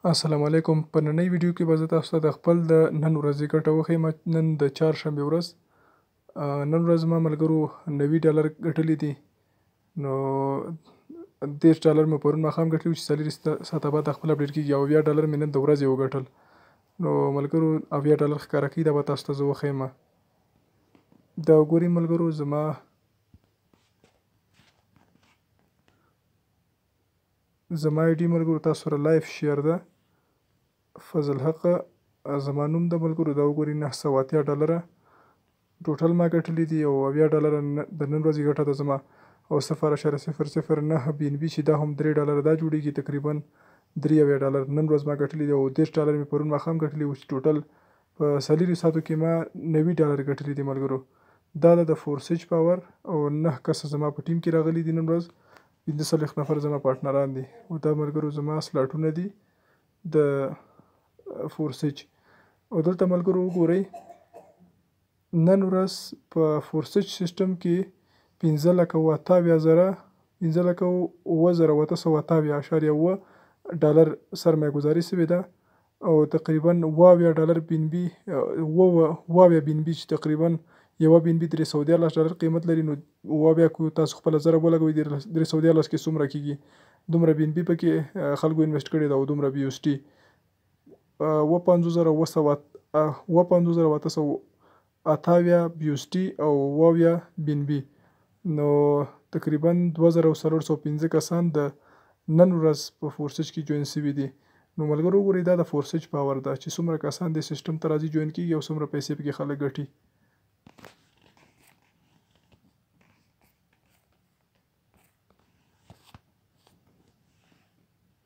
السلام علیکم. په نننۍ ویډیو کې به زه تاسو ته د خپل د نن ورځې ګټه وښیم. نن د چهارشنبې ورځ. نن ورځ زما ملګرو $90 ګټلي دي. نو $30 مې پرون ماښام ګټلي وو چې 4 ساعته بعد خپل اپډیټ کېږي او $80 مې نن د ورځې وګټل. نو ملګرو $80 ښکاره کړي، دا به تاسو ته زه وښیم. دا وګورئ ملګرو، زما آی ډي ملګرو تاسو سره لایف شیر ده. فضل حق زما نوم ده ملګرو. دا وګورئ $980 ټوټل ما ګټلي دي او $80 د نن ورځې ګټه ده زما. او 0.009 BNB چې دا هم $3 دا جوړیږي، تقریبا $83 نن ورځ ما ګټلي دي او $30 مې پرون ماښام ګټلي وو چې ټوټل په 4 ساعتو کې ما $90 ګټلي دي ملګرو. دا ده د فورسج پاور او 9 کسه زما په ټیم کې راغلي دي نن ورځ. 45 نفر زما پارټنران دي او دا ملګرو زما سلاټونه دي د فورسج. او دلته ملګرو وګورئ، نن ورځ په فورسج سیسټم کې 15,07,828.7 سرمایه ګزاري شوې ده او تقریبا $80 BNB چې تقریبا یوه BNB $313 قیمت لري. نو که تاسو خپله ضرب ولګوئ 313 کې څومره کېږي، دومره BNB پکې خلکو انویسټ کړې ده او دومره BUSD 55,828 BUSD او 80 BNB. نو تقریبا 2405 کسان د نن ورځ په فورسج کې جوین شوي دي. نو ملګرو وګورئ، دا د فورسج پاور ده چې څومره کسان د سیسټم ته راځي جوین کېږي او څومره پیسې پکې خلک ګټي.